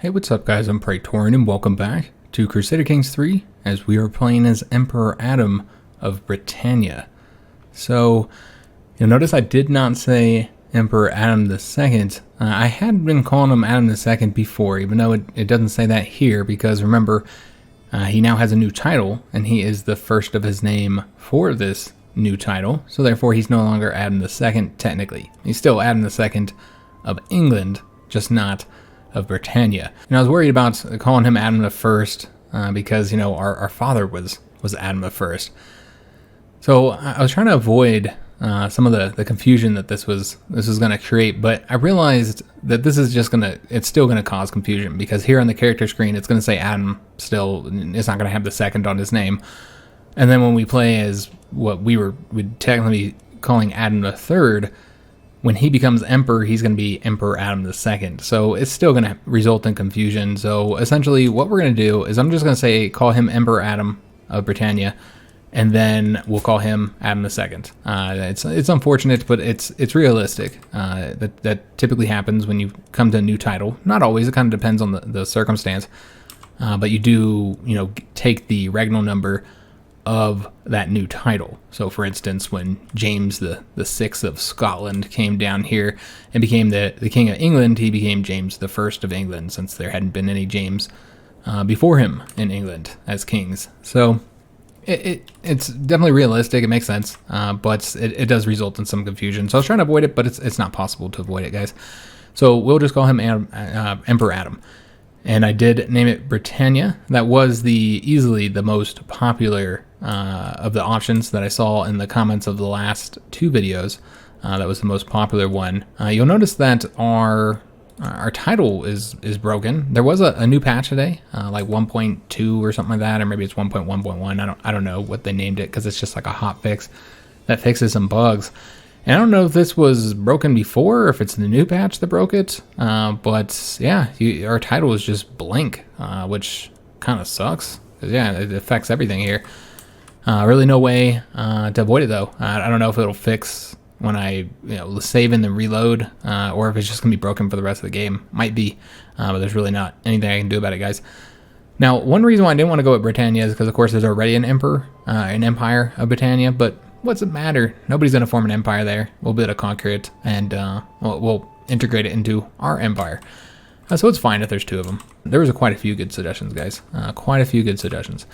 Hey, what's up guys, I'm Praetorian and welcome back to Crusader Kings III as we are playing as Emperor Adam of Britannia. So, you'll notice I did not say Emperor Adam II. I had been calling him Adam II before, even though it doesn't say that here, because remember, he now has a new title, and he is the first of his name for this new title, so therefore he's no longer Adam II technically. He's still Adam II of England, just not of Britannia. And I was worried about calling him Adam I because, you know, our father was Adam I. So I was trying to avoid some of the confusion that this was going to create, but I realized that this is it's still going to cause confusion, because here on the character screen it's going to say Adam still, it's not going to have the second on his name. And then when we play as what we'd technically be calling Adam III, when he becomes emperor, he's going to be Emperor Adam II. So it's still going to result in confusion. So essentially what we're going to do is I'm just going to call him Emperor Adam of Britannia, and then we'll call him Adam II. It's unfortunate, but it's realistic. That typically happens when you come to a new title. Not always, it kind of depends on the circumstance. But you do, take the regnal number of that new title. So for instance, when James the Sixth of Scotland came down here and became the King of England, he became James the First of England, since there hadn't been any James before him in England as kings. So it's definitely realistic, it makes sense, but it does result in some confusion. So I was trying to avoid it, but it's not possible to avoid it, guys. So we'll just call him Emperor Adam. And I did name it Britannia. That was easily the most popular of the options that I saw in the comments of the last two videos. That was the most popular one. You'll notice that our title is broken. There was a new patch today, like 1.2 or something like that, or maybe it's 1.1.1. I don't know what they named it, because it's just like a hot fix that fixes some bugs. And I don't know if this was broken before or if it's the new patch that broke it, but yeah, our title is just blank, which kind of sucks, because yeah, it affects everything here. Really no way to avoid it though. I don't know if it'll fix when I save and then reload, or if it's just gonna be broken for the rest of the game. Might be, but there's really not anything I can do about it, guys. Now, one reason why I didn't want to go with Britannia is because of course there's already an empire of Britannia, but what's it matter? Nobody's gonna form an empire there. We'll be able to conquer it, and we'll integrate it into our empire. So it's fine if there's two of them. There was quite a few good suggestions, guys. Quite a few good suggestions.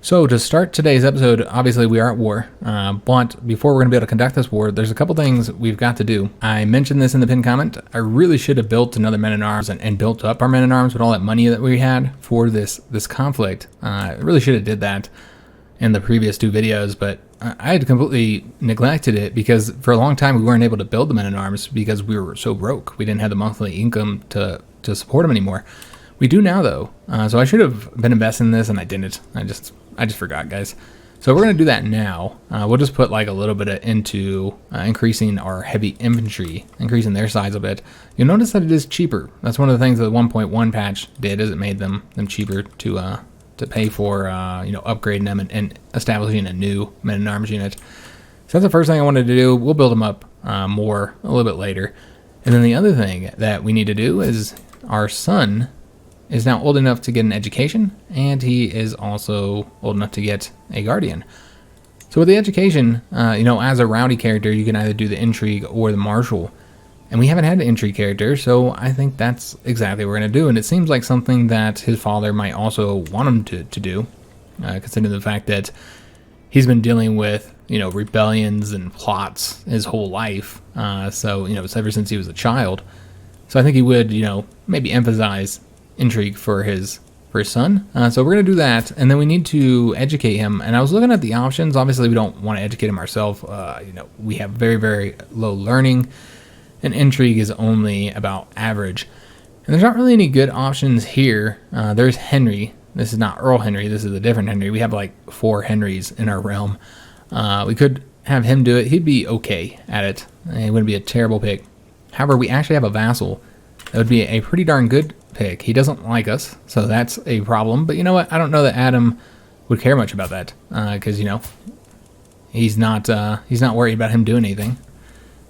So to start today's episode, obviously we are at war, but before we're gonna be able to conduct this war, there's a couple things we've got to do. I mentioned this in the pinned comment. I really should have built another men-at-arms and built up our men-at-arms with all that money that we had for this conflict. I really should have did that in the previous two videos, but I had completely neglected it, because for a long time we weren't able to build the men-at-arms because we were so broke. We didn't have the monthly income to support them anymore. We do now though, so I should have been investing in this, and I didn't. I just forgot, guys. So we're gonna do that now. We'll just put like a little bit into increasing our heavy infantry, increasing their size a bit. You'll notice that it is cheaper. That's one of the things that the 1.1 patch did, is it made them cheaper to pay for upgrading them and establishing a new men-at-arms unit. So that's the first thing I wanted to do. We'll build them up more a little bit later. And then the other thing that we need to do is our son is now old enough to get an education, and he is also old enough to get a guardian. So with the education, as a rowdy character, you can either do the intrigue or the martial. And we haven't had an intrigue character, so I think that's exactly what we're going to do. And it seems like something that his father might also want him to do, considering the fact that he's been dealing with, rebellions and plots his whole life. So it's ever since he was a child. So I think he would, maybe emphasize intrigue for his son. So we're going to do that, and then we need to educate him. And I was looking at the options. Obviously, we don't want to educate him ourselves. We have very, very low learning, and intrigue is only about average. And there's not really any good options here. There's Henry. This is not Earl Henry. This is a different Henry. We have like 4 Henrys in our realm. We could have him do it. He'd be okay at it. It wouldn't be a terrible pick. However, we actually have a vassal. That would be a pretty darn good pick. He doesn't like us, so that's a problem. But you know what? I don't know that Adam would care much about that, because he's not worried about him doing anything,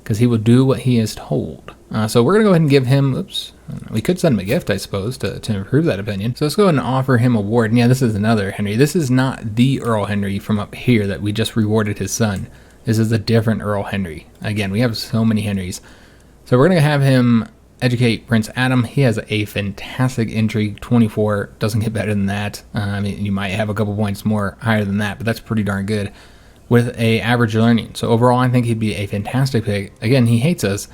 because he will do what he is told. So we're going to go ahead and give him, oops, we could send him a gift, I suppose, to improve that opinion. So let's go ahead and offer him a ward. And yeah, this is another Henry. This is not the Earl Henry from up here that we just rewarded his son. This is a different Earl Henry. Again, we have so many Henrys. So we're going to have him educate Prince Adam. He has a fantastic intrigue, 24. Doesn't get better than that. I mean, you might have a couple points more higher than that, but that's pretty darn good with a average learning. So overall, I think he'd be a fantastic pick. Again, he hates us.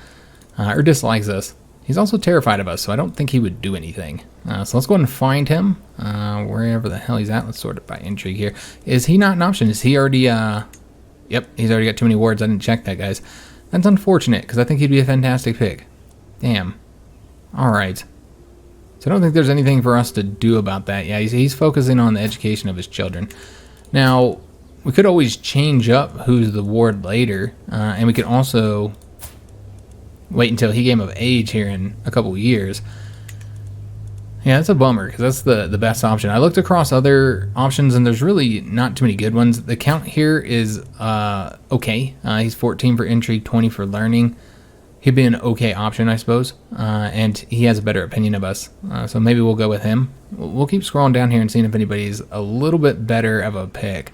Or dislikes us. He's also terrified of us, so I don't think he would do anything. So let's go ahead and find him, wherever the hell he's at. Let's sort it by intrigue here. Is he not an option? Is he already, yep, he's already got too many wards. I didn't check that, guys. That's unfortunate, because I think he'd be a fantastic pick. Damn. Alright. So I don't think there's anything for us to do about that. Yeah, he's focusing on the education of his children. Now, we could always change up who's the ward later, and we could also wait until he came of age here in a couple years. Yeah, that's a bummer, because that's the best option. I looked across other options, and there's really not too many good ones. The count here is okay. He's 14 for intrigue, 20 for learning. He'd be an okay option, I suppose. And he has a better opinion of us. So maybe we'll go with him. We'll keep scrolling down here and seeing if anybody's a little bit better of a pick.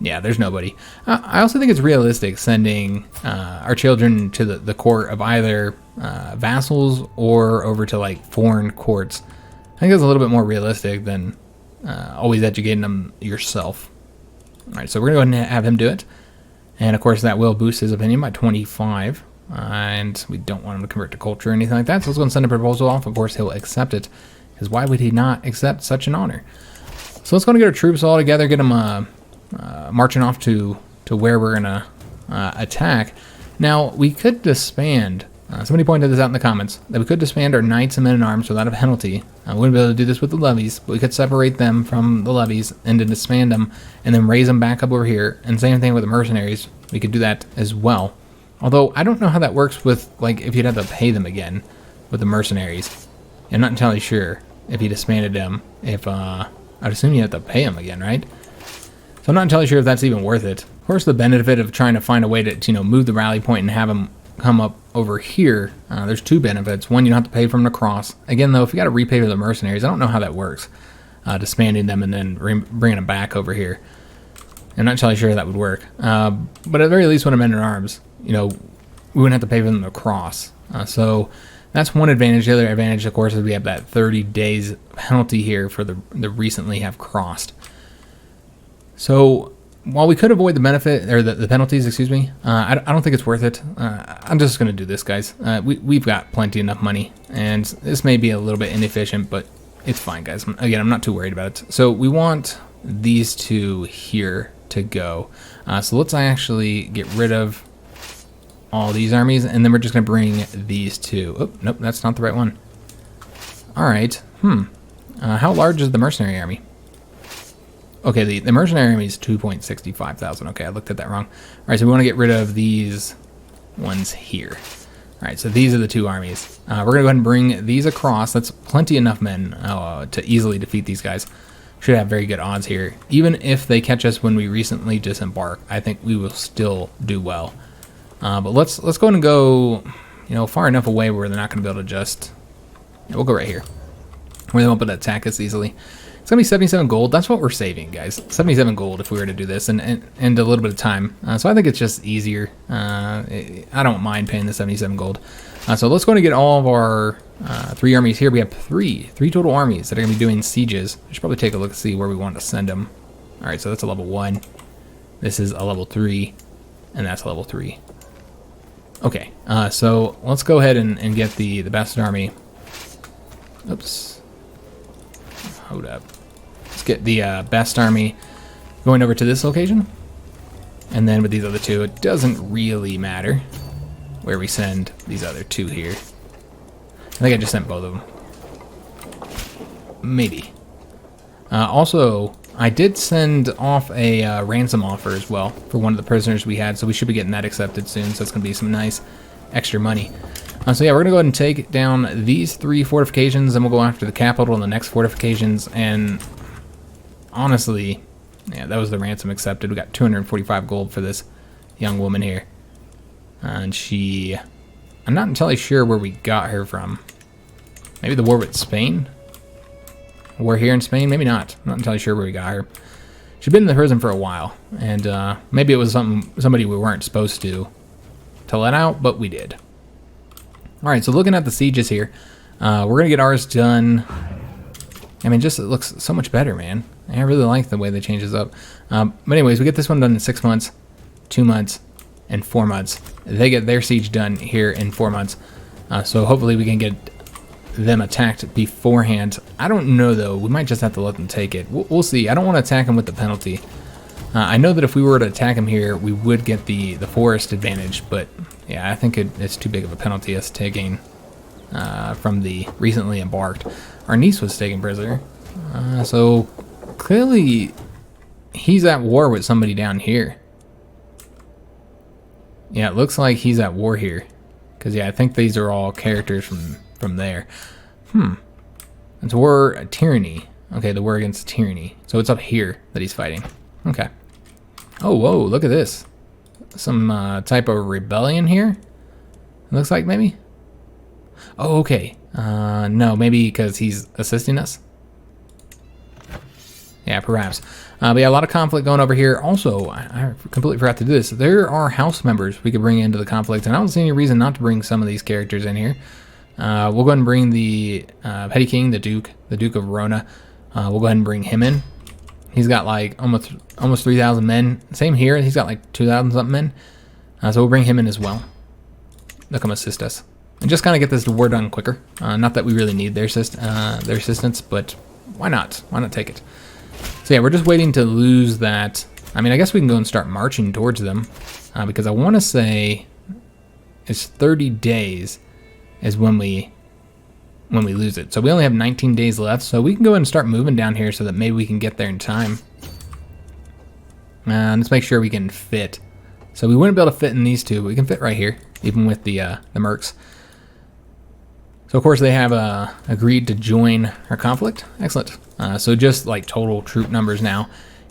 Yeah, there's nobody. I also think it's realistic sending our children to the court of either vassals or over to like foreign courts. I think it's a little bit more realistic than always educating them yourself. All right, so we're going to go ahead and have him do it. And of course, that will boost his opinion by 25. And we don't want him to convert to culture or anything like that. So let's go and send a proposal off. Of course, he'll accept it, because why would he not accept such an honor? So let's go and get our troops all together, get them marching off to where we're gonna attack. Now we could disband. Somebody pointed this out in the comments that we could disband our knights and men-at-arms without a penalty. We wouldn't be able to do this with the levies, but we could separate them from the levies and then disband them and then raise them back up over here. And same thing with the mercenaries. We could do that as well. Although I don't know how that works with, like, if you'd have to pay them again with the mercenaries. I'm not entirely sure if you disbanded them. If I'd assume you have to pay them again, right? So I'm not entirely sure if that's even worth it. Of course, the benefit of trying to find a way to move the rally point and have them come up over here, there's two benefits. One, you don't have to pay from the cross. Again, though, if you got to repay for the mercenaries, I don't know how that works. Disbanding them and then bringing them back over here. I'm not entirely sure that would work. But at the very least, when I'm in arms, we wouldn't have to pay for them the cross. So that's one advantage. The other advantage, of course, is we have that 30 days penalty here for the recently have crossed. So while we could avoid the benefit or the penalties, excuse me, I don't think it's worth it. I'm just going to do this, guys. We've got plenty enough money, and this may be a little bit inefficient, but it's fine, guys. Again, I'm not too worried about it. So we want these two here to go. So let's actually get rid of all these armies, and then we're just going to bring these two. Oh, nope, that's not the right one. All right. How large is the mercenary army? Okay, the mercenary army is 2.65 thousand. Okay, I looked at that wrong. All right, so we want to get rid of these ones here. All right, so these are the two armies. We're going to go ahead and bring these across. That's plenty enough men to easily defeat these guys. Should have very good odds here. Even if they catch us when we recently disembark, I think we will still do well. But let's go ahead and go, far enough away where they're not going to be able to just... Yeah, we'll go right here, where they won't be able to attack us easily. It's going to be 77 gold. That's what we're saving, guys. 77 gold if we were to do this, and a little bit of time. So I think it's just easier. I don't mind paying the 77 gold. So let's go and get all of our 3 armies here. We have three total armies that are going to be doing sieges. I should probably take a look and see where we want to send them. All right, so that's a level 1. This is a level 3, and that's a level 3. Okay, so let's go ahead and get the best army. Oops. Hold up. Let's get the best army going over to this location. And then with these other two, it doesn't really matter where we send these other two here. I think I just sent both of them. Maybe. Also, I did send off a ransom offer as well for one of the prisoners we had, so we should be getting that accepted soon, so it's going to be some nice extra money. So yeah, we're going to go ahead and take down these 3 fortifications, and we'll go after the capital and the next fortifications, and honestly, yeah, that was the ransom accepted. We got 245 gold for this young woman here. And she, I'm not entirely sure where we got her from. Maybe the war with Spain? War here in Spain? Maybe not. I'm not entirely sure where we got her. She'd been in the prison for a while, and maybe it was somebody we weren't supposed to let out, but we did. Alright, so looking at the sieges here, we're going to get ours done. I mean, just it looks so much better, man. I really like the way they change this up. But anyways, we get this one done in 6 months, 2 months, and 4 months. They get their siege done here in 4 months. So hopefully we can get them attacked beforehand. I don't know, though. We might just have to let them take it. We'll see. I don't want to attack them with the penalty. I know that if we were to attack them here, we would get the forest advantage. But, yeah, I think it's too big of a penalty us taking from the recently embarked. Our niece was taken prisoner. So clearly he's at war with somebody down here. Yeah, it looks like he's at war here. Because, yeah, I think these are all characters from there. It's war tyranny. Okay, the war against tyranny. So it's up here that he's fighting. Okay. Oh, whoa, look at this. Some type of rebellion here? It looks like maybe? Oh, okay. No, maybe because he's assisting us? Yeah, perhaps. But yeah, a lot of conflict going over here. Also, I completely forgot to do this. There are house members we could bring into the conflict, and I don't see any reason not to bring some of these characters in here. We'll go ahead and bring the Petty King, the Duke of Verona. We'll go ahead and bring him in. He's got like almost 3,000 men. Same here. He's got like 2,000 something men. So we'll bring him in as well. They'll come assist us. And just kind of get this war done quicker. Not that we really need their assistance, but why not? Why not take it? So yeah, we're just waiting to lose that. I mean, I guess we can go and start marching towards them. Because I want to say it's 30 days is when we lose it. So we only have 19 days left. So we can go ahead and start moving down here so that maybe we can get there in time. Let's make sure we can fit. So we wouldn't be able to fit in these two, but we can fit right here, even with the mercs. So of course they have agreed to join our conflict. Excellent. So just like total troop numbers now,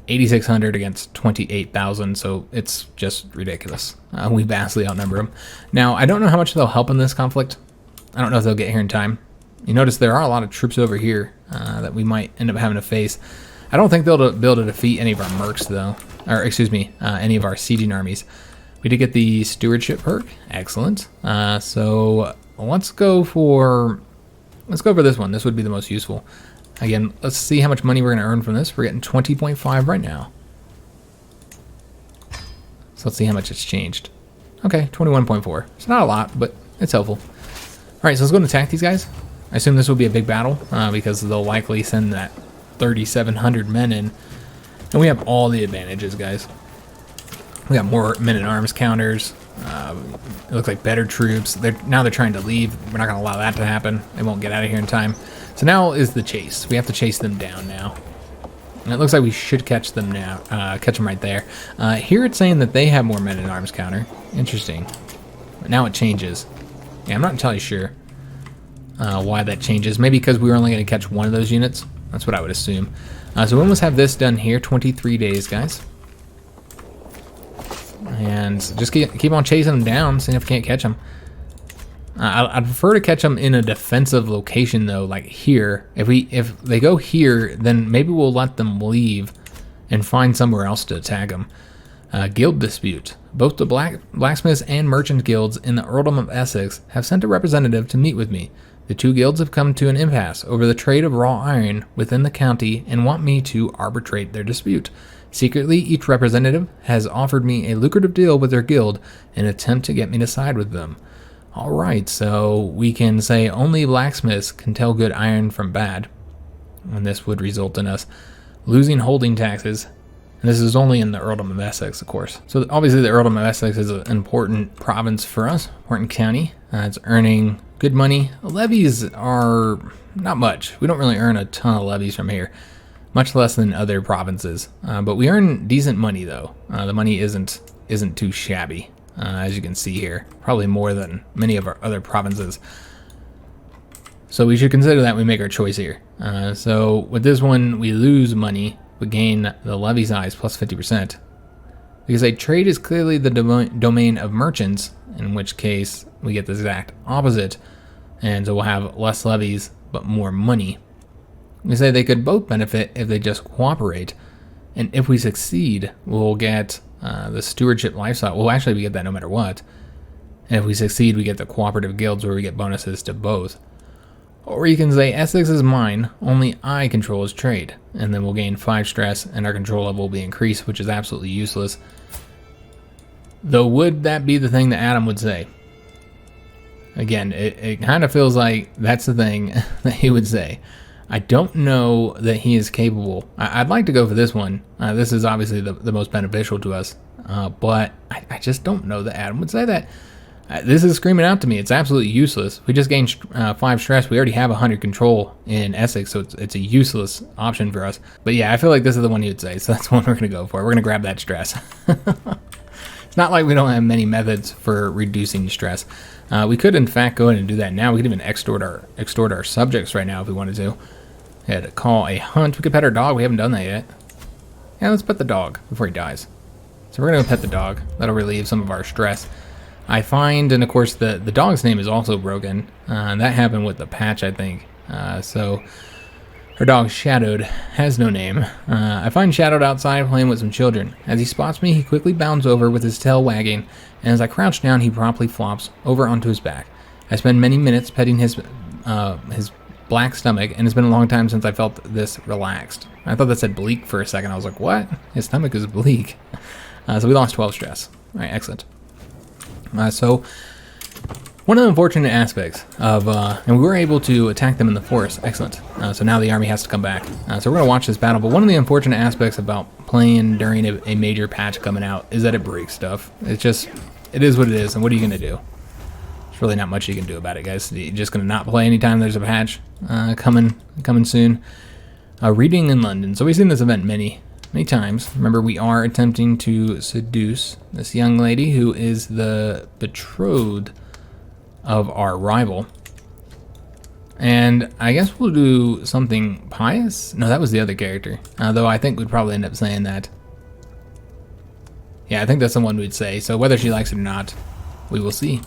8,600 against 28,000. So it's just ridiculous. We vastly outnumber them. Now I don't know how much they'll help in this conflict. I don't know if they'll get here in time. You notice there are a lot of troops over here that we might end up having to face. I don't think they'll be able to defeat any of our mercs though, or excuse me, any of our sieging armies. We did get the stewardship perk. Excellent. So let's go for this one. This would be the most useful. Again, let's see how much money we're going to earn from this. We're getting 20.5 right now. So let's see how much it's changed. Okay, 21.4. It's not a lot, but it's helpful. All right, so let's go and attack these guys. I assume this will be a big battle because they'll likely send that 3,700 men in. And we have all the advantages, guys. We got more men-at-arms counters. It looks like better troops. Now they're trying to leave. We're not going to allow that to happen. They won't get out of here in time. So now is the chase. We have to chase them down now. And it looks like we should catch them now. Catch them right there. Here it's saying that they have more men-at-arms counter. Interesting. But now it changes. Yeah, I'm not entirely sure why that changes. Maybe because we were only going to catch one of those units. That's what I would assume. So we almost have this done here. 23 days, guys. And just keep on chasing them down, seeing if we can't catch them. I'd prefer to catch them in a defensive location, though, like here. If they go here, then maybe we'll let them leave and find somewhere else to attack them. Guild dispute. Both the blacksmiths and merchant guilds in the Earldom of Essex have sent a representative to meet with me. The two guilds have come to an impasse over the trade of raw iron within the county and want me to arbitrate their dispute. Secretly, each representative has offered me a lucrative deal with their guild in an attempt to get me to side with them. Alright, so we can say only blacksmiths can tell good iron from bad. And this would result in us losing holding taxes. And this is only in the Earldom of Essex, of course. So obviously the Earldom of Essex is an important province for us, important county. It's earning good money. Levies are not much. We don't really earn a ton of levies from here. Much less than other provinces, but we earn decent money though. The money isn't too shabby, as you can see here. Probably more than many of our other provinces. So we should consider that we make our choice here. So with this one, we lose money, we gain the levy size plus 50%. Because a trade is clearly the domain of merchants, in which case we get the exact opposite. And so we'll have less levies, but more money. We say they could both benefit if they just cooperate. And if we succeed, we'll get the stewardship lifestyle. Well, actually, we get that no matter what. And if we succeed, we get the cooperative guilds where we get bonuses to both. Or you can say, Essex is mine, only I control his trade. And then we'll gain 5 stress and our control level will be increased, which is absolutely useless. Though would that be the thing that Adam would say? Again, it kind of feels like that's the thing that he would say. I don't know that he is capable. I'd like to go for this one. This is obviously the most beneficial to us. But I just don't know that Adam would say that. This is screaming out to me. It's absolutely useless. We just gained 5 stress. We already have 100 control in Essex, so it's a useless option for us. But yeah, I feel like this is the one he would say, so that's the one we're going to go for. We're going to grab that stress. It's not like we don't have many methods for reducing stress. We could, in fact, go ahead and do that now. We could even extort our subjects right now if we wanted to. We had to call a hunt. We could pet our dog. We haven't done that yet. Yeah, let's pet the dog before he dies. So we're going to pet the dog. That'll relieve some of our stress. I find, and of course, the dog's name is also broken. That happened with the patch, I think. So her dog, Shadowed, has no name. I find Shadowed outside playing with some children. As he spots me, he quickly bounds over with his tail wagging, and as I crouch down, he promptly flops over onto his back. I spend many minutes petting his black stomach, and it's been a long time since I felt this relaxed. I thought that said bleak for a second. I was like, what? His stomach is bleak. So we lost 12 stress. All right, excellent. So one of the unfortunate aspects of, and we were able to attack them in the forest. Excellent. So now the army has to come back. So we're going to watch this battle. But one of the unfortunate aspects about playing during a major patch coming out is that it breaks stuff. It's just, it is what it is. And what are you going to do? There's really not much you can do about it, guys. You're just going to not play anytime there's a patch coming soon. Reading in London. So we've seen this event many times. Remember, we are attempting to seduce this young lady who is the betrothed of our rival. And I guess we'll do something pious. No, that was the other character. Though I think we'd probably end up saying that. Yeah, I think that's the one we'd say. So whether she likes it or not, we will see.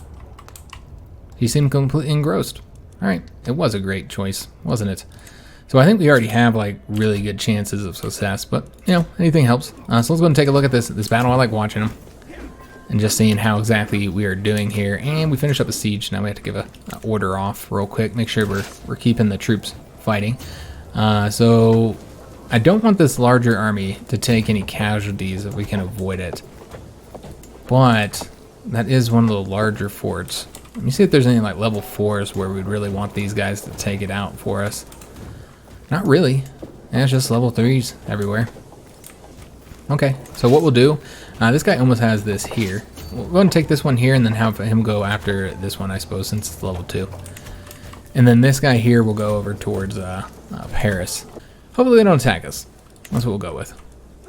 She seemed completely engrossed. All right, it was a great choice, wasn't it? So I think we already have like really good chances of success, but you know, anything helps. So let's go and take a look at this battle. I like watching them and just seeing how exactly we are doing here. And we finished up a siege. Now we have to give a order off real quick. Make sure we're keeping the troops fighting. So I don't want this larger army to take any casualties if we can avoid it. But that is one of the larger forts. Let me see if there's any like level 4s where we'd really want these guys to take it out for us. Not really. Yeah, it's just level 3s everywhere. Okay, so what we'll do, this guy almost has this here. We'll go and take this one here and then have him go after this one, I suppose, since it's level 2. And then this guy here will go over towards Paris. Hopefully they don't attack us. That's what we'll go with.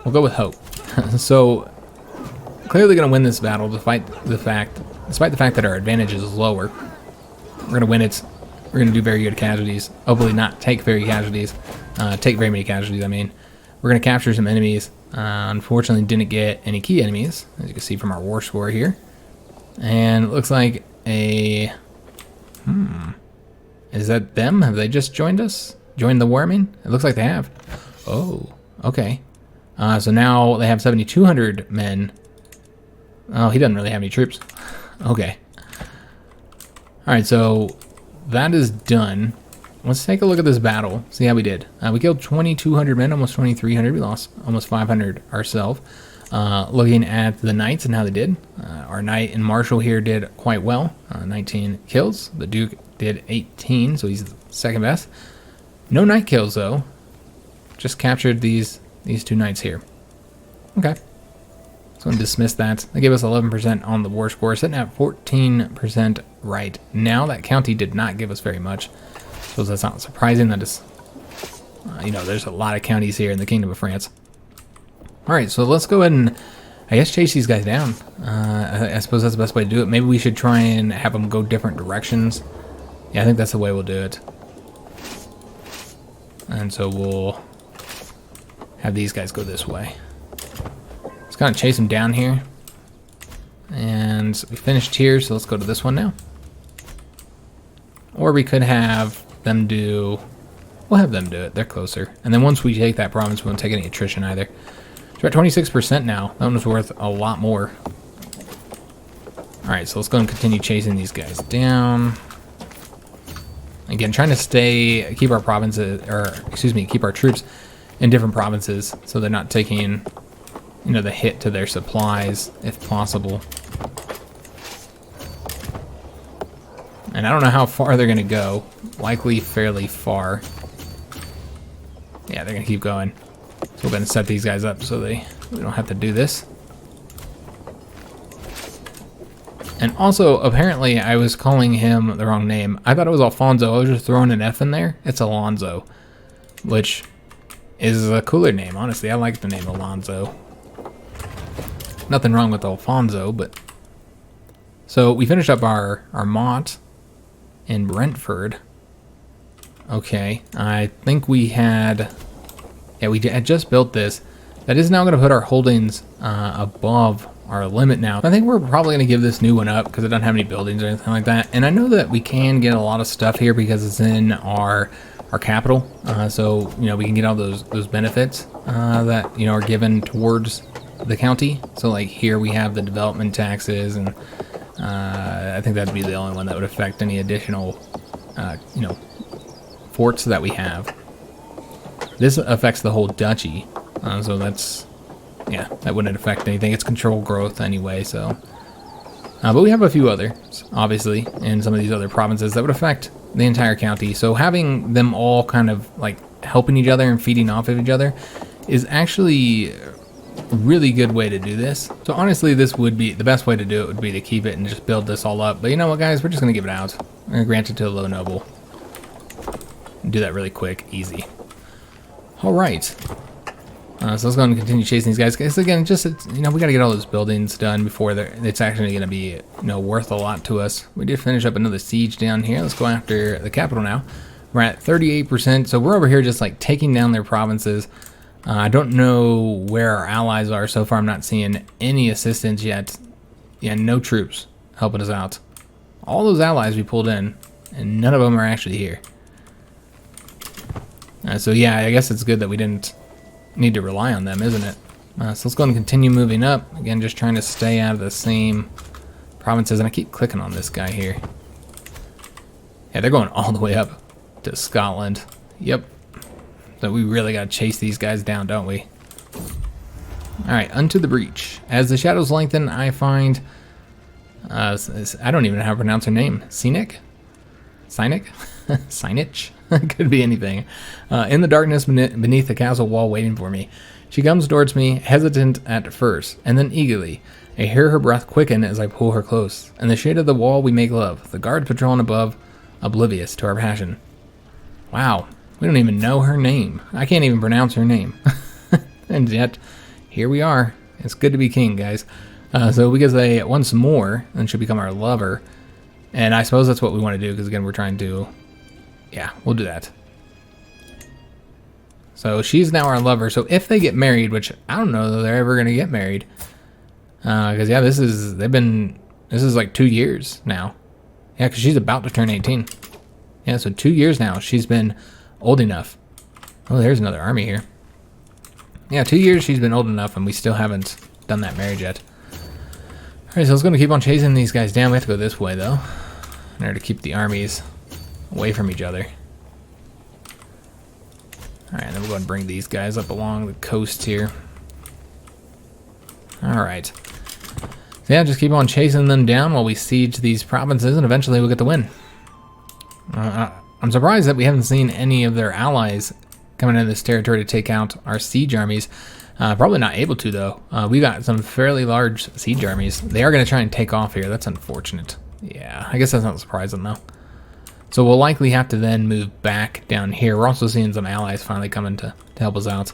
We'll go with hope. So, clearly going to win this battle despite the fact that our advantage is lower. We're going to win it. We're going to do very good casualties. Hopefully not take very casualties. Take very many casualties, I mean. We're going to capture some enemies. Unfortunately, didn't get any key enemies, as you can see from our war score here. And it looks like a... Is that them? Have they just joined us? Joined the war, I mean? It looks like they have. Oh, okay. So now they have 7,200 men. Oh, he doesn't really have any troops. Okay. Alright, so... that is done. Let's take a look at this battle, see how we did. We killed 2,200 men, almost 2,300. We lost almost 500 ourselves. Looking at the knights and how they did. Our knight and marshal here did quite well. 19 kills. The duke did 18, so he's the second best. No knight kills though. Just captured these 2 knights here. Okay. So I'm going to dismiss that. They gave us 11% on the war score, sitting at 14% right now. That county did not give us very much, so that's not surprising. That is, you know, there's a lot of counties here in the Kingdom of France. All right, so let's go ahead and, I guess, chase these guys down. I suppose that's the best way to do it. Maybe we should try and have them go different directions. Yeah, I think that's the way we'll do it. And so we'll have these guys go this way. Let's kind of chase them down here. And we finished here, so let's go to this one now. Or we could have them do... We'll have them do it. They're closer. And then once we take that province, we won't take any attrition either. So we're at 26% now. That one was worth a lot more. Alright, so let's go and continue chasing these guys down. Again, trying to keep our provinces, or excuse me, keep our troops in different provinces so they're not taking, you know, the hit to their supplies if possible. And I don't know how far they're going to go. Likely fairly far. Yeah, they're going to keep going. So we're going to set these guys up so we don't have to do this. And also, apparently, I was calling him the wrong name. I thought it was Alfonso. I was just throwing an F in there. It's Alonso, which is a cooler name, honestly. I like the name Alonso. Nothing wrong with Alfonso, but... So, we finished up our Mott in Brentford. Okay, I think we had... Yeah, we had just built this. That is now going to put our holdings above our limit now. I think we're probably going to give this new one up because it doesn't have any buildings or anything like that. And I know that we can get a lot of stuff here because it's in our capital. So, you know, we can get all those benefits that, you know, are given towards the county. So, like, here we have the development taxes, and I think that'd be the only one that would affect any additional, you know, forts that we have. This affects the whole duchy. So that's... Yeah, that wouldn't affect anything. It's control growth anyway, so... but we have a few others, obviously, in some of these other provinces that would affect the entire county. So having them all kind of, like, helping each other and feeding off of each other is actually a really good way to do this. So honestly, this would be... The best way to do it would be to keep it and just build this all up. But you know what, guys? We're just going to give it out. We're going to grant it to a low noble. Do that really quick. Easy. Alright. So let's go and continue chasing these guys. Because again, just, you know, we got to get all those buildings done before it's actually going to be, you know, worth a lot to us. We did finish up another siege down here. Let's go after the capital now. We're at 38%. So we're over here just like taking down their provinces. I don't know where our allies are so far. I'm not seeing any assistance yet. Yeah, no troops helping us out. All those allies we pulled in, and none of them are actually here. So yeah, I guess it's good that we didn't need to rely on them, isn't it? So let's go and continue moving up. Again, just trying to stay out of the same provinces. And I keep clicking on this guy here. Yeah, they're going all the way up to Scotland. Yep. So we really got to chase these guys down, don't we? Alright, unto the breach. As the shadows lengthen, I find... I don't even know how to pronounce her name. Scenic? Cynic? Signage? Could be anything. In the darkness beneath the castle wall waiting for me. She comes towards me, hesitant at first, and then eagerly. I hear her breath quicken as I pull her close. In the shade of the wall we make love, the guards patrolling above, oblivious to our passion. Wow, we don't even know her name. I can't even pronounce her name. And yet, here we are. It's good to be king, guys. So we get a once more, and she'll become our lover. And I suppose that's what we want to do, because again, we're trying to... Yeah, we'll do that. So she's now our lover. So if they get married, which I don't know that they're ever going to get married. Because yeah, this is like 2 years now. Yeah, because she's about to turn 18. Yeah, so 2 years now. She's been old enough. Oh, there's another army here. Yeah, 2 years she's been old enough, and we still haven't done that marriage yet. Alright, so let's go and keep on chasing these guys down. We have to go this way, though, in order to keep the armies away from each other. Alright, then we'll go and bring these guys up along the coast here. Alright. So yeah, just keep on chasing them down while we siege these provinces, and eventually we'll get the win. I'm surprised that we haven't seen any of their allies coming into this territory to take out our siege armies. Probably not able to, though. We got some fairly large siege armies. They are going to try and take off here. That's unfortunate. Yeah, I guess that's not surprising, though. So we'll likely have to then move back down here. We're also seeing some allies finally coming to help us out.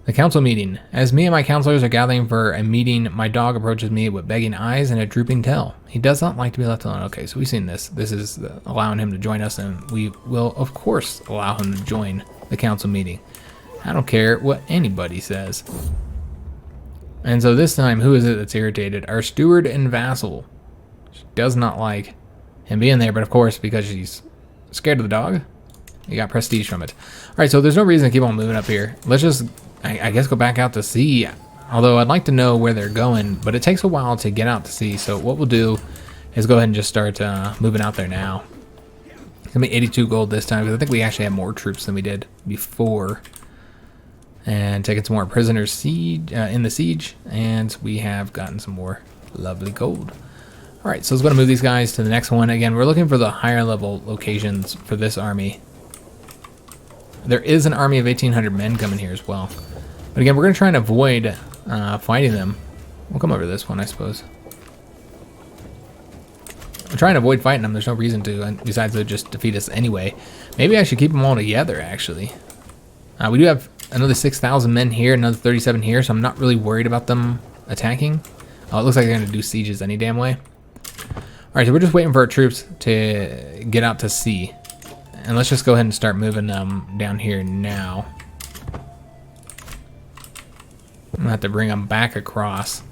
The council meeting. As me and my counselors are gathering for a meeting, my dog approaches me with begging eyes and a drooping tail. He does not like to be left alone. Okay, so we've seen this. This is allowing him to join us, and we will, of course, allow him to join the council meeting. I don't care what anybody says. And so this time, who is it that's irritated? Our steward and vassal. She does not like him being there, but of course, because she's Scared of the dog? You got prestige from it. Alright, so there's no reason to keep on moving up here. Let's just, I guess, go back out to sea. Although I'd like to know where they're going, but it takes a while to get out to sea. So what we'll do is go ahead and just start moving out there now. It's going to be 82 gold this time, because I think we actually have more troops than we did before. And taking some more prisoners siege, in the siege, and we have gotten some more lovely gold. Alright, so let's go to move these guys to the next one. Again, we're looking for the higher level locations for this army. There is an army of 1,800 men coming here as well. But again, we're going to try and avoid fighting them. We'll come over to this one, I suppose. I'm trying to avoid fighting them. There's no reason to, besides they'll just defeat us anyway. Maybe I should keep them all together, actually. We do have another 6,000 men here, another 37 here, so I'm not really worried about them attacking. Oh, it looks like they're going to do sieges any damn way. Alright, so we're just waiting for our troops to get out to sea. And let's just go ahead and start moving them down here now. I'm going to have to bring them back across.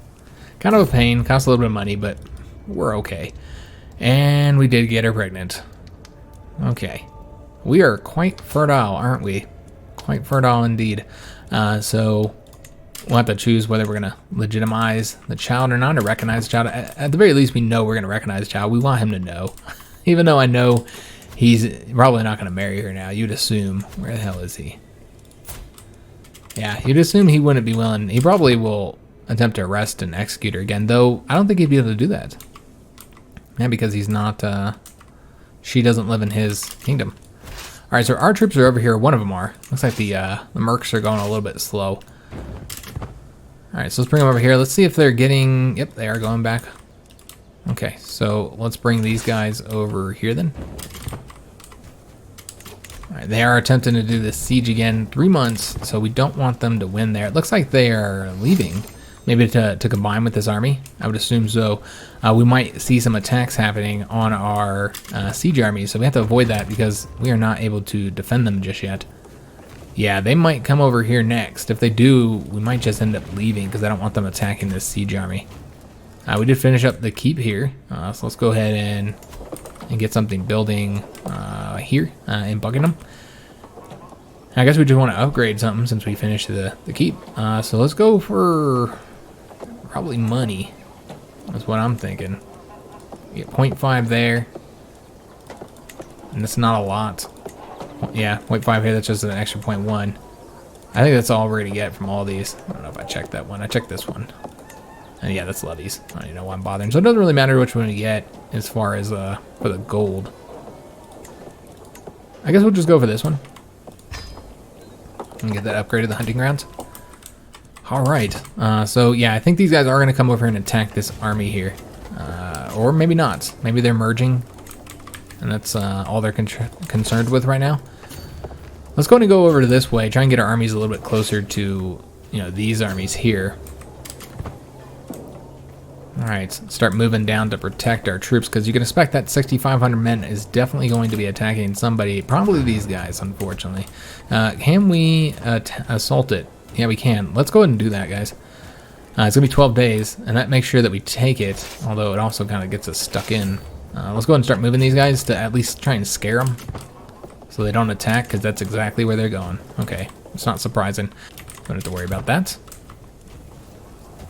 Kind of a pain, costs a little bit of money, but we're okay. And we did get her pregnant. Okay. We are quite fertile, aren't we? Quite fertile indeed. So we'll have to choose whether we're going to legitimize the child or not, or recognize the child. At the very least, we know we're going to recognize the child. We want him to know. Even though I know he's probably not going to marry her now. You'd assume. Where the hell is he? Yeah, you'd assume he wouldn't be willing. He probably will attempt to arrest and execute her again, though I don't think he'd be able to do that. Yeah, because he's not, she doesn't live in his kingdom. Alright, so our troops are over here. One of them are. Looks like the mercs are going a little bit slow. Alright, so let's bring them over here. Let's see if they're getting... Yep, they are going back. Okay, so let's bring these guys over here then. Alright, they are attempting to do this siege again. 3 months, so we don't want them to win there. It looks like they are leaving. Maybe to combine with this army. I would assume so. We might see some attacks happening on our siege army, so we have to avoid that because we are not able to defend them just yet. Yeah, they might come over here next. If they do, we might just end up leaving because I don't want them attacking this siege army. We did finish up the keep here, so let's go ahead and get something building here in Buckingham. I guess we just want to upgrade something since we finished the keep. So let's go for probably money. That's what I'm thinking. Get 0.5 there. And that's not a lot. Yeah, 0.5 here, that's just an extra 0.1. I think that's all we're going to get from all these. I don't know if I checked that one. I checked this one. And yeah, that's levies. I don't even know why I'm bothering. So it doesn't really matter which one we get as far as for the gold. I guess we'll just go for this one. And get that upgrade to the hunting grounds. Alright. So yeah, I think these guys are going to come over and attack this army here. Or maybe not. Maybe they're merging. And that's all they're concerned with right now. Let's go and go over to this way. Try and get our armies a little bit closer to, you know, these armies here. Alright, start moving down to protect our troops, because you can expect that 6,500 men is definitely going to be attacking somebody. Probably these guys, unfortunately. Can we assault it? Yeah, we can. Let's go ahead and do that, guys. It's going to be 12 days, and that makes sure that we take it, although it also kind of gets us stuck in. Let's go ahead and start moving these guys to at least try and scare them so they don't attack, because that's exactly where they're going. Okay, it's not surprising. Don't have to worry about that.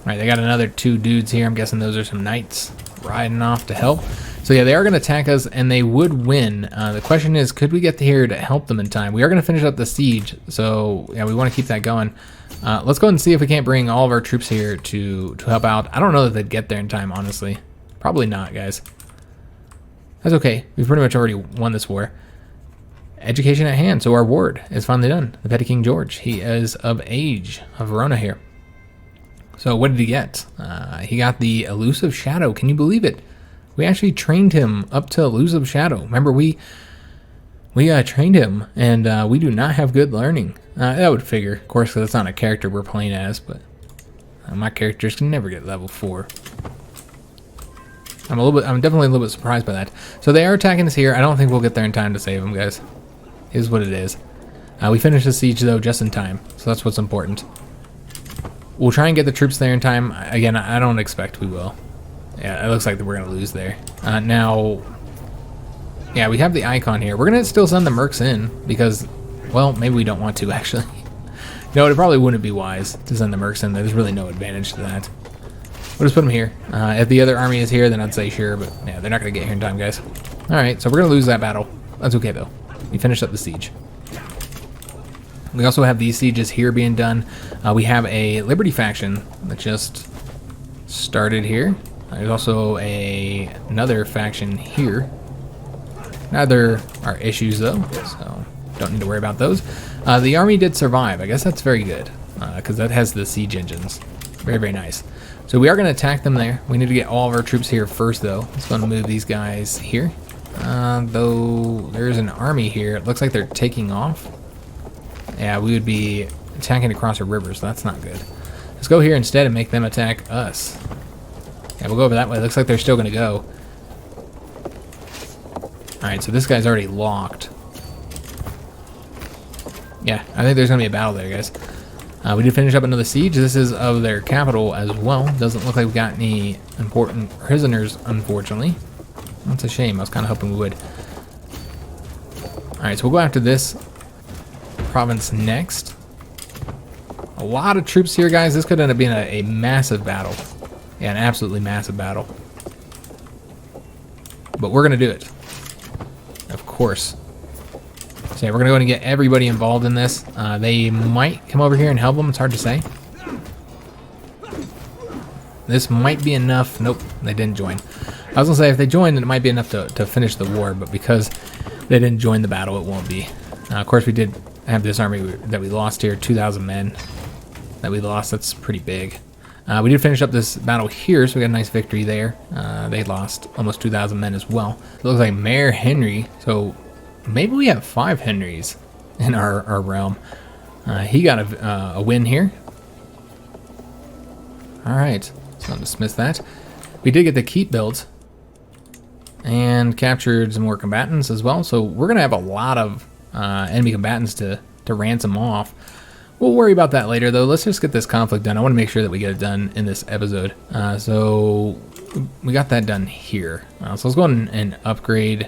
Alright, they got another 2 dudes here. I'm guessing those are some knights riding off to help. So yeah, they are going to attack us, and they would win. The question is, could we get here to help them in time? We are going to finish up the siege, so yeah, we want to keep that going. Let's go ahead and see if we can't bring all of our troops here to help out. I don't know that they'd get there in time, honestly. Probably not, guys. That's okay. We've pretty much already won this war. Education at hand, so our ward is finally done. The petty King George. He is of age of Verona here. So what did he get? He got the Elusive Shadow. Can you believe it? We actually trained him up to Elusive Shadow. Remember, we trained him, and we do not have good learning. That would figure, of course, because it's not a character we're playing as, but my characters can never get level 4. I'm definitely a little bit surprised by that. So they are attacking us here. I don't think we'll get there in time to save them, guys. It is what it is. We finished the siege, though, just in time, so that's what's important. We'll try and get the troops there in time. Again, I don't expect we will. Yeah, it looks like we're going to lose there. Now, yeah, we have the icon here. We're going to still send the mercs in because, well, maybe we don't want to, actually. No, it probably wouldn't be wise to send the mercs in. There's really no advantage to that. We'll just put them here. If the other army is here, then I'd say sure, but yeah, they're not going to get here in time, guys. All right, so we're going to lose that battle. That's okay, though. We finished up the siege. We also have these sieges here being done. We have a Liberty faction that just started here. There's also another faction here. Neither are issues, though, so don't need to worry about those. The army did survive. I guess that's very good, because that has the siege engines. Very, very nice. So we are going to attack them there. We need to get all of our troops here first, though. Let's go and move these guys here. Though there's an army here. It looks like they're taking off. Yeah, we would be attacking across a river, so that's not good. Let's go here instead and make them attack us. Yeah, we'll go over that way. Looks like they're still going to go. Alright, so this guy's already locked. Yeah, I think there's going to be a battle there, guys. We did finish up another siege. This is of their capital as well. Doesn't look like we got any important prisoners, unfortunately. That's a shame. I was kind of hoping we would. Alright, so we'll go after this province next. A lot of troops here, guys. This could end up being a massive battle. Yeah, an absolutely massive battle. But we're going to do it. Of course. So yeah, we're going to go and get everybody involved in this. They might come over here and help them. It's hard to say. This might be enough. Nope, they didn't join. I was going to say, if they joined, then it might be enough to finish the war. But because they didn't join the battle, it won't be. Of course, we did have this army that we lost here. 2,000 men that we lost. That's pretty big. We did finish up this battle here, so we got a nice victory there. They lost almost 2,000 men as well. It looks like Mayor Henry, so maybe we have 5 Henrys in our realm. He got a win here. Alright, so I'll dismiss that. We did get the keep built and captured some more combatants as well, so we're going to have a lot of enemy combatants to ransom off. We'll worry about that later, though. Let's just get this conflict done. I want to make sure that we get it done in this episode. So we got that done here. So let's go ahead and upgrade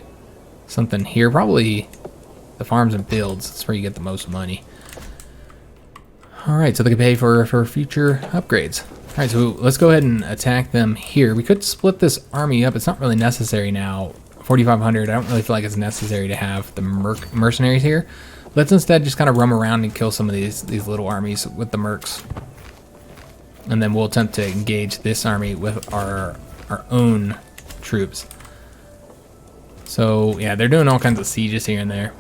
something here. Probably the farms and fields. That's where you get the most money. All right, so they can pay for future upgrades. All right, so let's go ahead and attack them here. We could split this army up. It's not really necessary now. 4,500. I don't really feel like it's necessary to have the mercenaries here. Let's instead just kind of roam around and kill some of these little armies with the mercs. And then we'll attempt to engage this army with our own troops. So, yeah, they're doing all kinds of sieges here and there.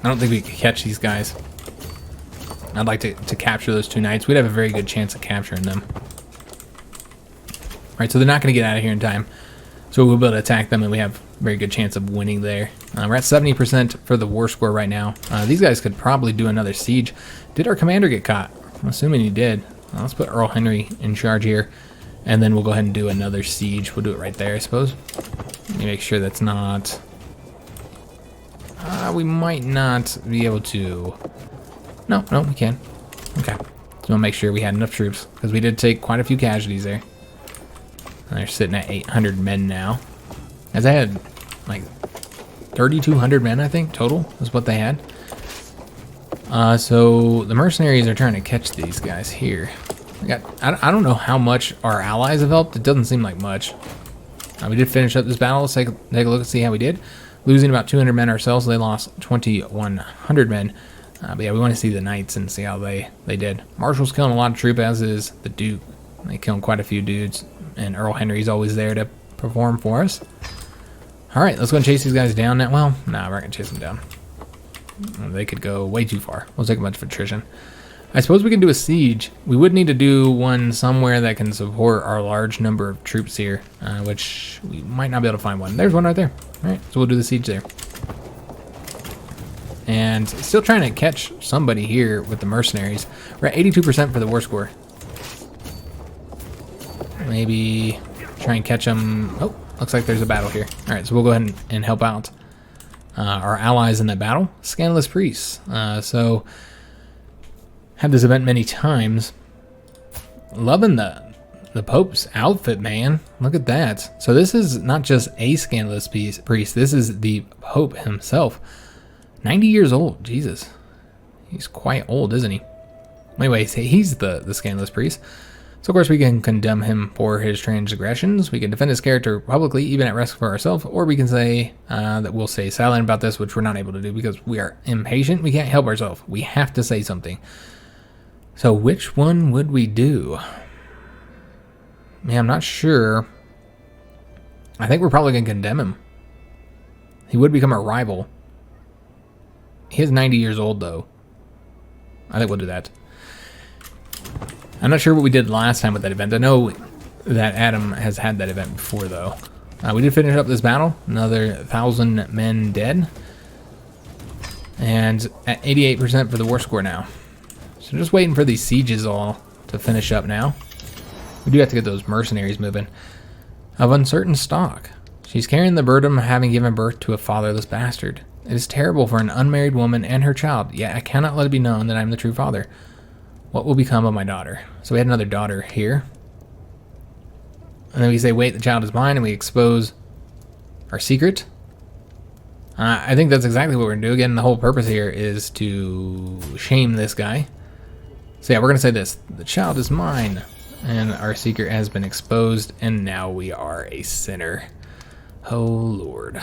I don't think we could catch these guys. I'd like to capture those 2 knights. We'd have a very good chance of capturing them. Alright, so they're not going to get out of here in time. So we'll be able to attack them, and we have a very good chance of winning there. We're at 70% for the war score right now. These guys could probably do another siege. Did our commander get caught? I'm assuming he did. Let's put Earl Henry in charge here, and then we'll go ahead and do another siege. We'll do it right there, I suppose. Let me make sure that's not... we might not be able to... No, we can. Okay. So we'll make sure we had enough troops, because we did take quite a few casualties there. They're sitting at 800 men now. As I had like 3,200 men, I think, total is what they had. So the mercenaries are trying to catch these guys here. I don't know how much our allies have helped. It doesn't seem like much. We did finish up this battle. Let's take a look and see how we did. Losing about 200 men ourselves. They lost 2,100 men. But yeah, we want to see the knights and see how they did. Marshall's killing a lot of troops, as is the Duke. They killing quite a few dudes. And Earl Henry's always there to perform for us. Alright, let's go and chase these guys down now. Well, nah, we're not going to chase them down. They could go way too far. We'll take a bunch of attrition. I suppose we can do a siege. We would need to do one somewhere that can support our large number of troops here, which we might not be able to find one. There's one right there. Alright, so we'll do the siege there. And still trying to catch somebody here with the mercenaries. We're at 82% for the war score. Maybe try and catch them. Oh, looks like there's a battle here. All right, so we'll go ahead and help out our allies in that battle. Scandalous priests. So had this event many times. Loving the the Pope's outfit, man. Look at that. So this is not just a scandalous priest. This is the Pope himself. 90 years old. Jesus. He's quite old, isn't he? Anyway, he's the scandalous priest. So, of course, we can condemn him for his transgressions. We can defend his character publicly, even at risk for ourselves. Or we can say that we'll stay silent about this, which we're not able to do because we are impatient. We can't help ourselves. We have to say something. So, which one would we do? Man, I'm not sure. I think we're probably going to condemn him. He would become a rival. He is 90 years old, though. I think we'll do that. I'm not sure what we did last time with that event. I know that Adam has had that event before, though. We did finish up this battle. Another 1,000 men dead. And at 88% for the war score now. So just waiting for these sieges all to finish up now. We do have to get those mercenaries moving. Of uncertain stock. She's carrying the burden of having given birth to a fatherless bastard. It is terrible for an unmarried woman and her child, yet I cannot let it be known that I am the true father. What will become of my daughter? So we had another daughter here. And then we say, wait, the child is mine, and we expose our secret. I think that's exactly what we're going to do. Again, the whole purpose here is to shame this guy. So yeah, we're going to say this. The child is mine, and our secret has been exposed, and now we are a sinner. Oh, Lord.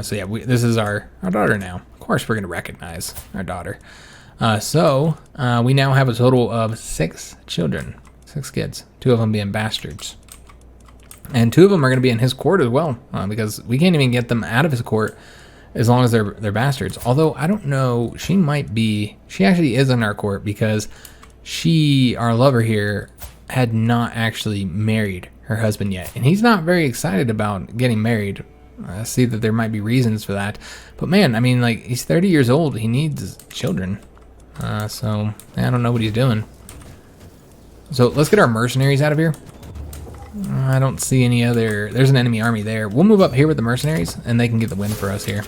So yeah, this is our daughter now. Of course, we're going to recognize our daughter. So we now have a total of 6 children, 6 kids, 2 of them being bastards. And 2 of them are going to be in his court as well, because we can't even get them out of his court as long as they're bastards. Although, I don't know, she actually is in our court because our lover here, had not actually married her husband yet. And he's not very excited about getting married. I see that there might be reasons for that. But man, I mean, like, he's 30 years old. He needs children. So, I don't know what he's doing. So, let's get our mercenaries out of here. I don't see any other... There's an enemy army there. We'll move up here with the mercenaries, and they can get the win for us here.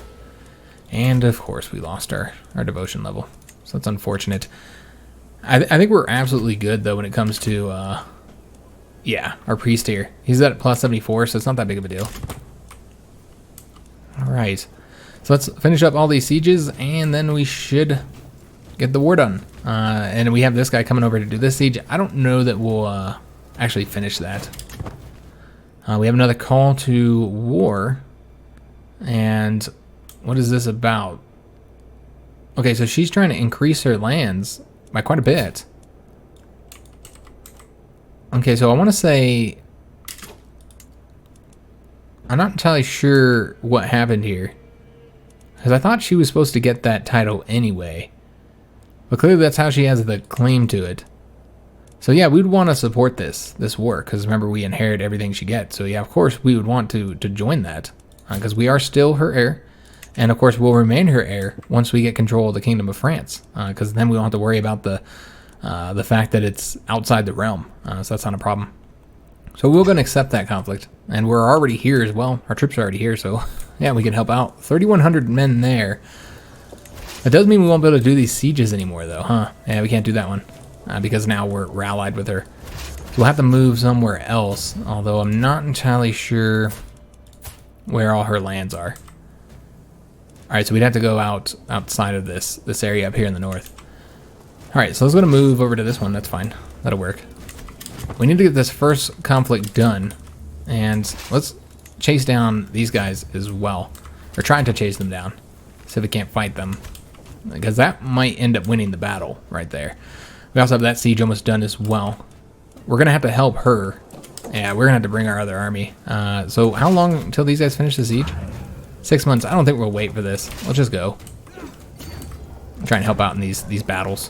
And, of course, we lost our devotion level. So, that's unfortunate. I think we're absolutely good, though, when it comes to... yeah, our priest here. He's at plus 74, so it's not that big of a deal. Alright, so let's finish up all these sieges, and then we should get the war done. And we have this guy coming over to do this siege. I don't know that we'll actually finish that. We have another call to war, and what is this about? Okay, so she's trying to increase her lands by quite a bit. Okay, so I want to say... I'm not entirely sure what happened here, because I thought she was supposed to get that title anyway. But clearly that's how she has the claim to it. So yeah, we'd want to support this war, because remember, we inherit everything she gets. So yeah, of course we would want to join that, because we are still her heir. And of course we'll remain her heir once we get control of the Kingdom of France, because then we don't have to worry about the fact that it's outside the realm. So that's not a problem. So we're going to accept that conflict, and we're already here as well. Our troops are already here, so yeah, we can help out. 3,100 men there. That does mean we won't be able to do these sieges anymore, though, huh? Yeah, we can't do that one, because now we're allied with her. So we'll have to move somewhere else, although I'm not entirely sure where all her lands are. All right, so we'd have to go outside of this area up here in the north. All right, so let's go to move over to this one. That's fine. That'll work. We need to get this first conflict done, and let's chase down these guys as well. Or try to chase them down. See if we can't fight them, because that might end up winning the battle right there. We also have that siege almost done as well. We're going to have to help her. Yeah, we're going to have to bring our other army. So how long until these guys finish the siege? 6 months. I don't think we'll wait for this. Let's just go. Try and help out in these battles,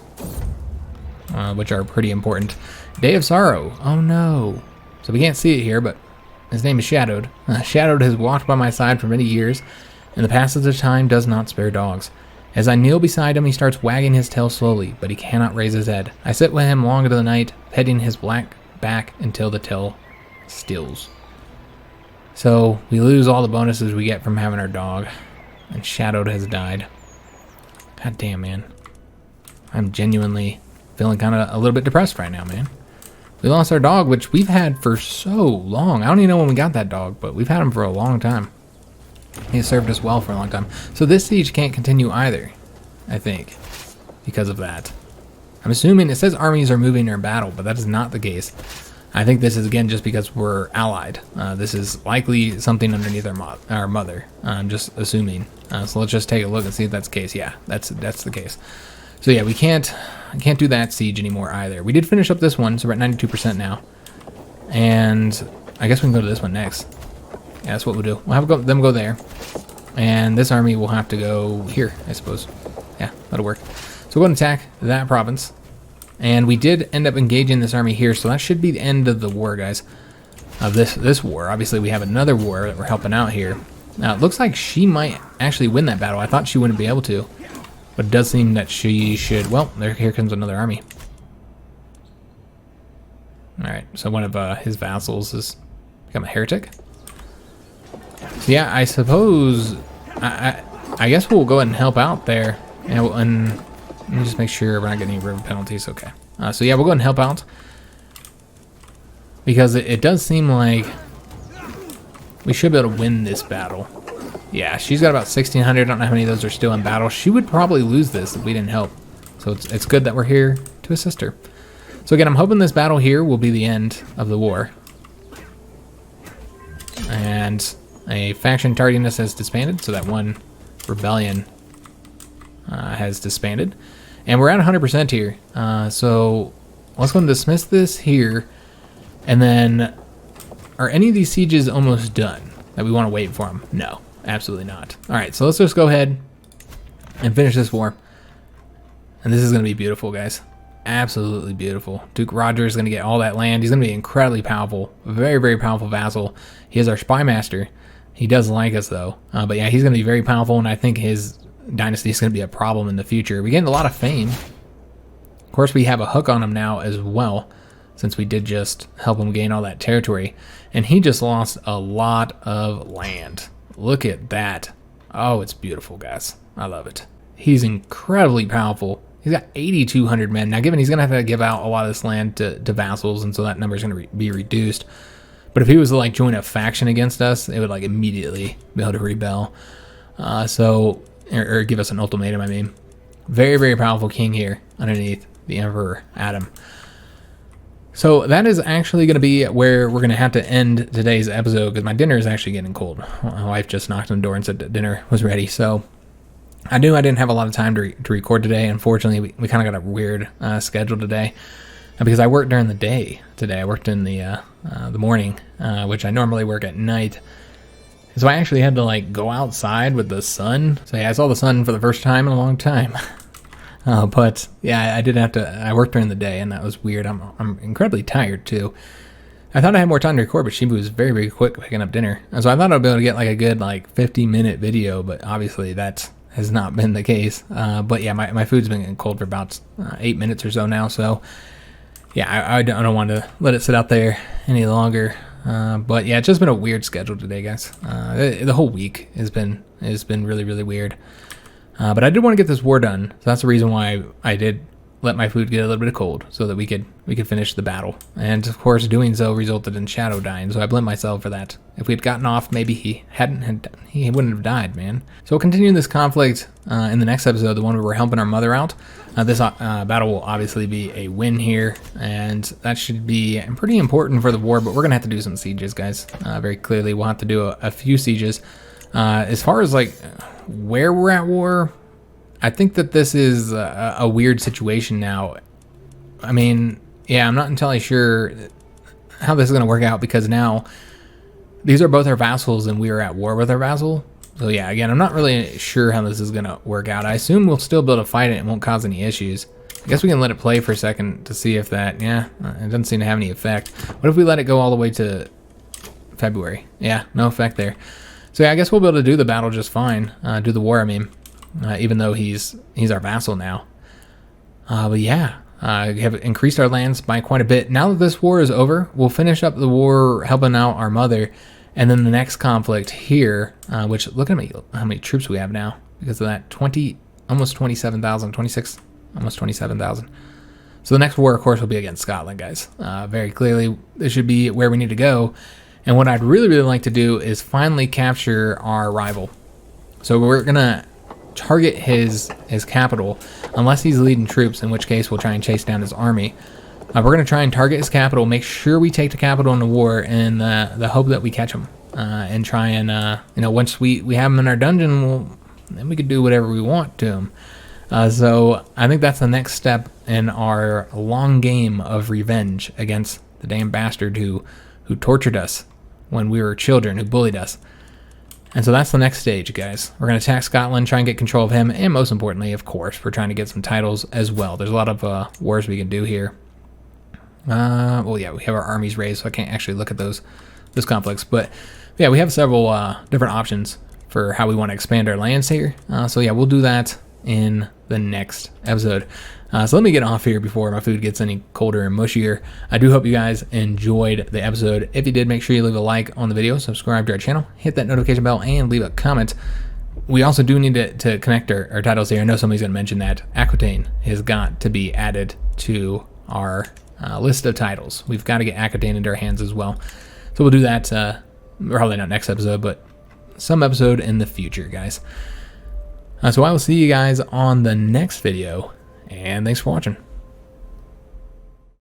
which are pretty important. Day of Sorrow. Oh no. So we can't see it here, but his name is Shadowed. Shadowed has walked by my side for many years, and the passage of time does not spare dogs. As I kneel beside him, he starts wagging his tail slowly, but he cannot raise his head. I sit with him long into the night, petting his black back until the tail stills. So we lose all the bonuses we get from having our dog, and Shadowed has died. God damn, man. I'm genuinely feeling kind of a little bit depressed right now, man. We lost our dog, which we've had for so long. I don't even know when we got that dog, but we've had him for a long time. He served us well for a long time. So this siege can't continue either, I think, because of that. I'm assuming it says armies are moving their battle, but that is not the case. I think this is, again, just because we're allied. This is likely something underneath our mother. I'm just assuming. So let's just take a look and see if that's the case. Yeah, that's the case. So yeah, I can't do that siege anymore either. We did finish up this one, so we're at 92% now. And I guess we can go to this one next. Yeah, that's what we'll do. We'll have them go there. And this army will have to go here, I suppose. Yeah, that'll work. So we'll go and attack that province. And we did end up engaging this army here, so that should be the end of the war, guys. Of this war. Obviously, we have another war that we're helping out here. Now, it looks like she might actually win that battle. I thought she wouldn't be able to. But it does seem that she should. Well, here comes another army. Alright, so one of his vassals has become a heretic. So yeah, I suppose... I guess we'll go ahead and help out there. And let me just make sure we're not getting any river penalties. Okay. So yeah, we'll go ahead and help out. Because it does seem like we should be able to win this battle. Yeah, she's got about 1,600. I don't know how many of those are still in battle. She would probably lose this if we didn't help. So it's good that we're here to assist her. So again, I'm hoping this battle here will be the end of the war. And a faction tardiness has disbanded, so that one rebellion has disbanded. And we're at 100% here. So let's go and dismiss this here. And then, are any of these sieges almost done that we want to wait for them? No, absolutely not. All right, so let's just go ahead and finish this war. And this is going to be beautiful, guys. Absolutely beautiful. Duke Roger is going to get all that land. He's going to be incredibly powerful. Very, very powerful vassal. He is our spy master. He does like us, though. But yeah, he's going to be very powerful, and I think his dynasty is going to be a problem in the future. We gained a lot of fame. Of course, we have a hook on him now as well, since we did just help him gain all that territory. And he just lost a lot of land. Look at that. Oh, it's beautiful, guys. I love it. He's incredibly powerful. He's got 8,200 men. Now, given he's going to have to give out a lot of this land to vassals, and so that number is going to be reduced. But if he was to, like, join a faction against us, it would, like, immediately be able to rebel. Or give us an ultimatum, I mean. Very, very powerful king here underneath the Emperor Adam. So that is actually going to be where we're going to have to end today's episode, because my dinner is actually getting cold. My wife just knocked on the door and said that dinner was ready. So I knew I didn't have a lot of time to record today. Unfortunately, we kind of got a weird schedule today, because I worked during the day today. I worked in the morning, which I normally work at night. So I actually had to, like, go outside with the sun. So yeah, I saw the sun for the first time in a long time. But yeah, I did have to. I worked during the day, and that was weird. I'm incredibly tired too. I thought I had more time to record, but she was very, very quick picking up dinner, and so I thought I'd be able to get like a good 50-minute video. But obviously that has not been the case. But yeah, my food's been getting cold for about 8 minutes or so now. So yeah, I don't want to let it sit out there any longer. But yeah, it's just been a weird schedule today, guys. The whole week has been really, really weird. But I did want to get this war done, so that's the reason why I did let my food get a little bit cold, so that we could finish the battle. And of course, doing so resulted in Shadow dying, so I blame myself for that. If we had gotten off, maybe he wouldn't have died, man. So we'll continue this conflict in the next episode, the one where we're helping our mother out. This battle will obviously be a win here, and that should be pretty important for the war, but we're going to have to do some sieges, guys. Very clearly, we'll have to do a few sieges. As far as where we're at war, I think that this is a weird situation now. I mean, yeah, I'm not entirely sure how this is going to work out, because now these are both our vassals and we are at war with our vassal. So yeah, again, I'm not really sure how this is going to work out. I assume we'll still be able to fight it and won't cause any issues. I guess we can let it play for a second to see if that, it doesn't seem to have any effect. What if we let it go all the way to February? Yeah, no effect there. So yeah, I guess we'll be able to do the battle just fine. Do the war, I mean. Even though he's our vassal now. But yeah, we have increased our lands by quite a bit. Now that this war is over, we'll finish up the war helping out our mother. And then the next conflict here, which, look at how many troops we have now. Because of that, almost 27,000, 26, almost 27,000. So the next war, of course, will be against Scotland, guys. Very clearly, this should be where we need to go. And what I'd really, really like to do is finally capture our rival. So we're going to target his capital, unless he's leading troops, in which case we'll try and chase down his army. We're going to try and target his capital, make sure we take the capital in the war, and the hope that we catch him. And try and, once we have him in our dungeon, then we could do whatever we want to him. So I think that's the next step in our long game of revenge against the damn bastard who tortured us when we were children, who bullied us. And so that's the next stage, guys. We're going to attack Scotland, try and get control of him, and most importantly, of course, we're trying to get some titles as well. There's a lot of wars we can do here. Well, yeah, we have our armies raised, so I can't actually look at those conflicts. But yeah, we have several different options for how we want to expand our lands here. So yeah, we'll do that in the next episode. So let me get off here before my food gets any colder and mushier. I do hope you guys enjoyed the episode. If you did, make sure you leave a like on the video, subscribe to our channel, hit that notification bell, and leave a comment. We also do need to connect our titles here. I know somebody's going to mention that Aquitaine has got to be added to our list of titles. We've got to get Aquitaine into our hands as well. So we'll do that, probably not next episode, but some episode in the future, guys. So I will see you guys on the next video, and thanks for watching.